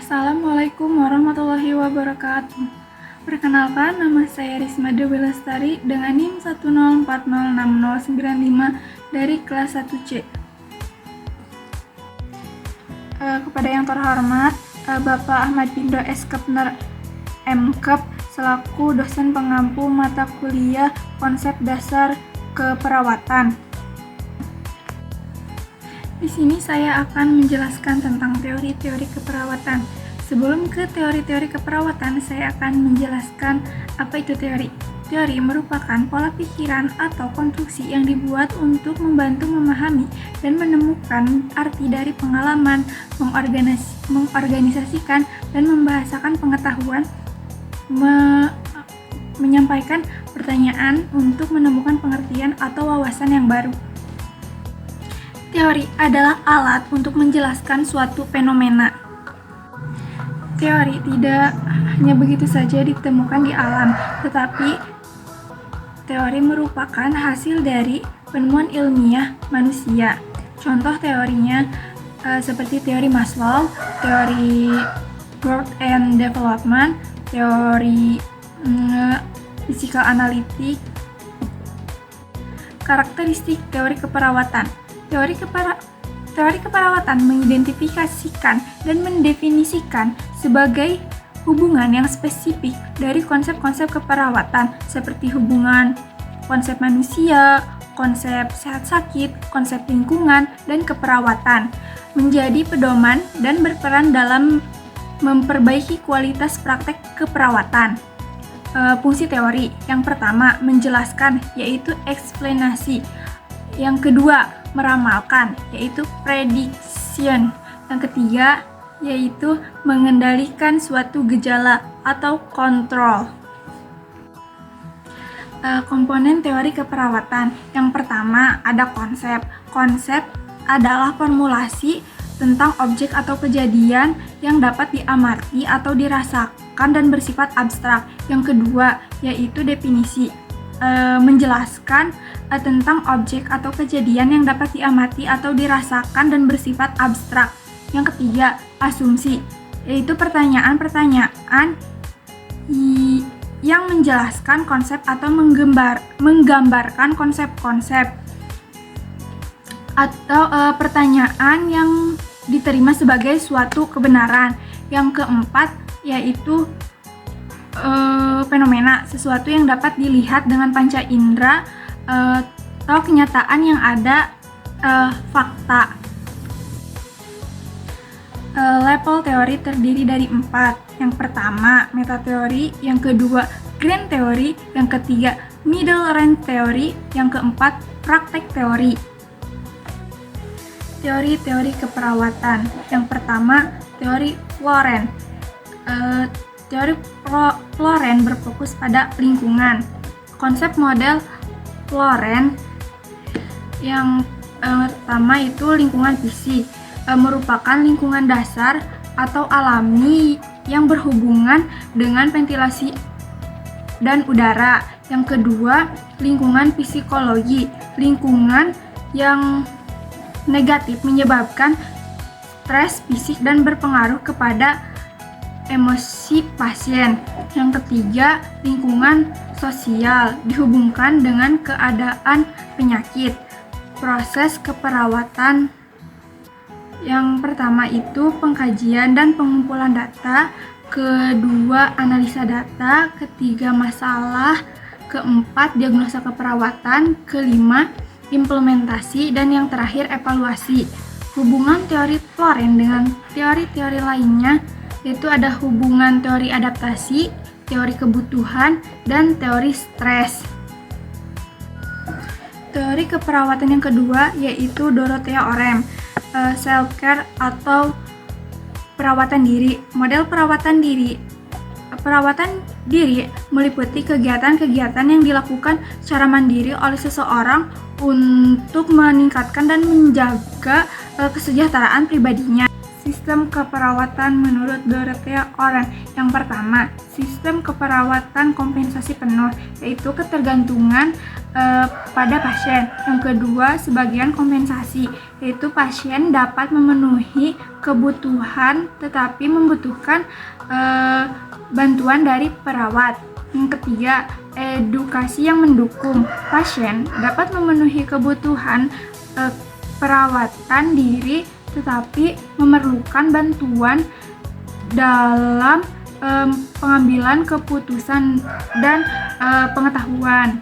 Assalamualaikum warahmatullahi wabarakatuh. Perkenalkan, nama saya Risma Dewi Lestari dengan NIM 104060095 dari kelas 1C. Kepada yang terhormat, Bapak Ahmad Bindo S. Kepner M.Kep selaku dosen pengampu mata kuliah konsep dasar keperawatan. Di sini saya akan menjelaskan tentang teori-teori keperawatan. Sebelum ke teori-teori keperawatan, saya akan menjelaskan apa itu teori. Teori merupakan pola pikiran atau konstruksi yang dibuat untuk membantu memahami dan menemukan arti dari pengalaman, mengorganisasikan dan membahasakan pengetahuan, menyampaikan pertanyaan untuk menemukan pengertian atau wawasan yang baru. Teori adalah alat untuk menjelaskan suatu fenomena. Teori tidak hanya begitu saja ditemukan di alam, tetapi teori merupakan hasil dari penemuan ilmiah manusia. Contoh teorinya seperti teori Maslow, teori growth and development, teori physical analytic. Karakteristik teori keperawatan. Teori keperawatan mengidentifikasikan dan mendefinisikan sebagai hubungan yang spesifik dari konsep-konsep keperawatan seperti hubungan konsep manusia, konsep sehat sakit, konsep lingkungan, dan keperawatan, menjadi pedoman dan berperan dalam memperbaiki kualitas praktek keperawatan. Fungsi teori yang pertama menjelaskan, yaitu eksplanasi. Yang kedua, meramalkan, yaitu prediction. Yang ketiga, yaitu mengendalikan suatu gejala atau kontrol. Komponen teori keperawatan. Yang pertama, ada konsep. Konsep adalah formulasi tentang objek atau kejadian yang dapat diamati atau dirasakan dan bersifat abstrak. Yang kedua, yaitu definisi. Menjelaskan tentang objek atau kejadian yang dapat diamati atau dirasakan dan bersifat abstrak. Yang ketiga, asumsi, yaitu pertanyaan-pertanyaan yang menjelaskan konsep atau menggambarkan konsep-konsep atau pertanyaan yang diterima sebagai suatu kebenaran. Yang keempat, yaitu fenomena, sesuatu yang dapat dilihat dengan panca indera atau kenyataan yang ada, fakta. Level teori terdiri dari 4. Yang pertama, metateori. Yang kedua, grand teori. Yang ketiga, middle range teori. Yang keempat, praktek teori. Teori-teori keperawatan. Yang pertama, teori Florent. Teori Florent berfokus pada lingkungan. Konsep model Florent yang pertama itu lingkungan fisik, merupakan lingkungan dasar atau alami yang berhubungan dengan ventilasi dan udara. Yang kedua, lingkungan psikologi, lingkungan yang negatif menyebabkan stres fisik dan berpengaruh kepada emosi pasien. Yang ketiga, lingkungan sosial dihubungkan dengan keadaan penyakit. Proses keperawatan yang pertama itu pengkajian dan pengumpulan data, kedua analisa data, ketiga masalah, keempat diagnosa keperawatan, kelima implementasi, dan yang terakhir evaluasi. Hubungan teori Florent dengan teori-teori lainnya yaitu ada hubungan teori adaptasi, teori kebutuhan, dan teori stres. Teori keperawatan yang kedua yaitu Dorothea Orem, self-care atau perawatan diri. Model perawatan diri meliputi kegiatan-kegiatan yang dilakukan secara mandiri oleh seseorang untuk meningkatkan dan menjaga kesejahteraan pribadinya. Sistem keperawatan menurut Dorothea Orem. Yang pertama, sistem keperawatan kompensasi penuh, yaitu ketergantungan pada pasien. Yang kedua, sebagian kompensasi, yaitu pasien dapat memenuhi kebutuhan tetapi membutuhkan bantuan dari perawat. Yang ketiga, edukasi yang mendukung. Pasien dapat memenuhi kebutuhan perawatan diri tetapi memerlukan bantuan dalam pengambilan keputusan dan pengetahuan.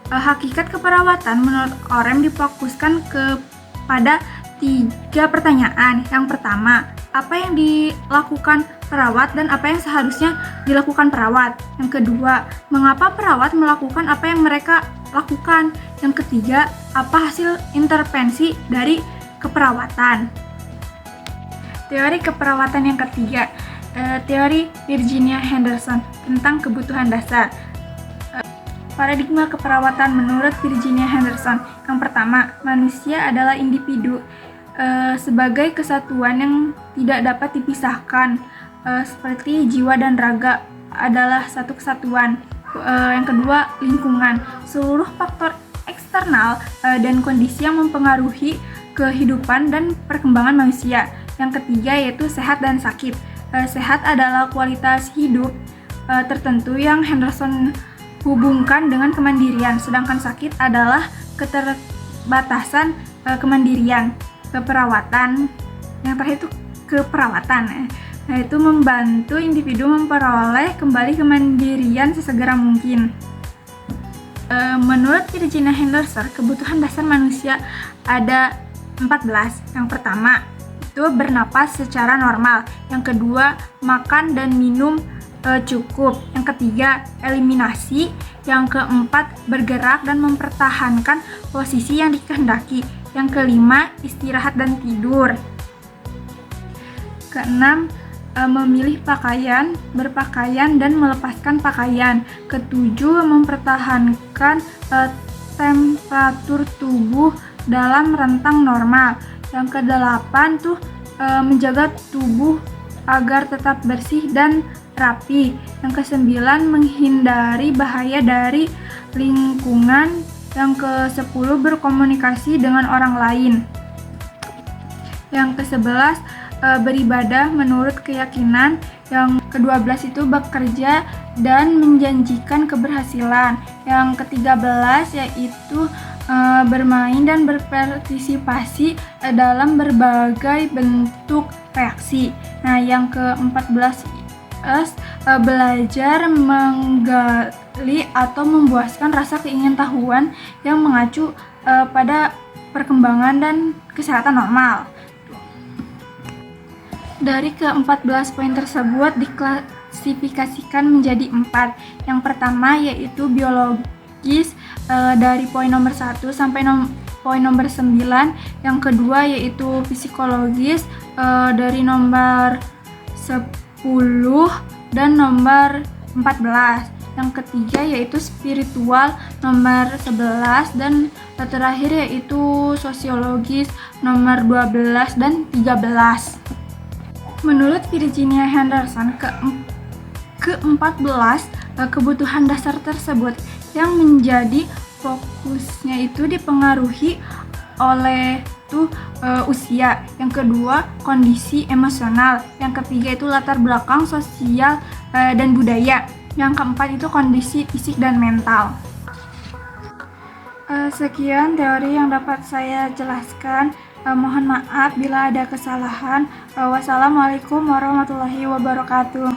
Hakikat keperawatan menurut Orem difokuskan kepada 3 pertanyaan. Yang pertama, apa yang dilakukan perawat dan apa yang seharusnya dilakukan perawat. Yang kedua, mengapa perawat melakukan apa yang mereka lakukan. Yang ketiga, apa hasil intervensi dari keperawatan. Teori keperawatan yang ketiga, teori Virginia Henderson tentang kebutuhan dasar. Paradigma keperawatan menurut Virginia Henderson. Yang pertama, manusia adalah individu sebagai kesatuan yang tidak dapat dipisahkan, seperti jiwa dan raga adalah satu kesatuan. Yang kedua, lingkungan. Seluruh faktor eksternal dan kondisi yang mempengaruhi kehidupan dan perkembangan manusia. Yang ketiga yaitu sehat dan sakit. Sehat adalah kualitas hidup tertentu yang Henderson hubungkan dengan kemandirian, sedangkan sakit adalah keterbatasan kemandirian. Keperawatan, yang terakhir itu keperawatan, yaitu membantu individu memperoleh kembali kemandirian sesegera mungkin. Menurut Virginia Henderson, kebutuhan dasar manusia ada 14. Yang pertama itu bernapas secara normal. Yang kedua, makan dan minum cukup. Yang ketiga, eliminasi. Yang keempat, bergerak dan mempertahankan posisi yang dikehendaki. Yang kelima, istirahat dan tidur. Keenam, memilih pakaian, berpakaian dan melepaskan pakaian. Ketujuh, mempertahankan temperatur tubuh dalam rentang normal. Yang kedelapan tuh menjaga tubuh agar tetap bersih dan rapi. Yang kesembilan, menghindari bahaya dari lingkungan. Yang ke-10, berkomunikasi dengan orang lain. Yang ke-11, beribadah menurut keyakinan. Yang ke-12 itu bekerja dan menjanjikan keberhasilan. Yang ke-13 yaitu bermain dan berpartisipasi dalam berbagai bentuk reaksi. Nah, yang ke-14 belajar menggali atau membuaskan rasa keingintahuan yang mengacu pada perkembangan dan kesehatan normal. Dari ke-14 poin tersebut diklasifikasikan menjadi 4. Yang pertama yaitu biologis dari poin nomor 1 sampai poin nomor 9. Yang kedua yaitu psikologis dari nomor 10 dan nomor 14. Yang ketiga yaitu spiritual nomor 11 dan terakhir yaitu sosiologis nomor 12 dan 13. Menurut Virginia Henderson, ke-14 kebutuhan dasar tersebut yang menjadi fokusnya itu dipengaruhi oleh usia. Yang kedua, kondisi emosional. Yang ketiga itu latar belakang sosial dan budaya. Yang keempat itu kondisi fisik dan mental. Sekian teori yang dapat saya jelaskan. Mohon maaf bila ada kesalahan. Wassalamualaikum warahmatullahi wabarakatuh.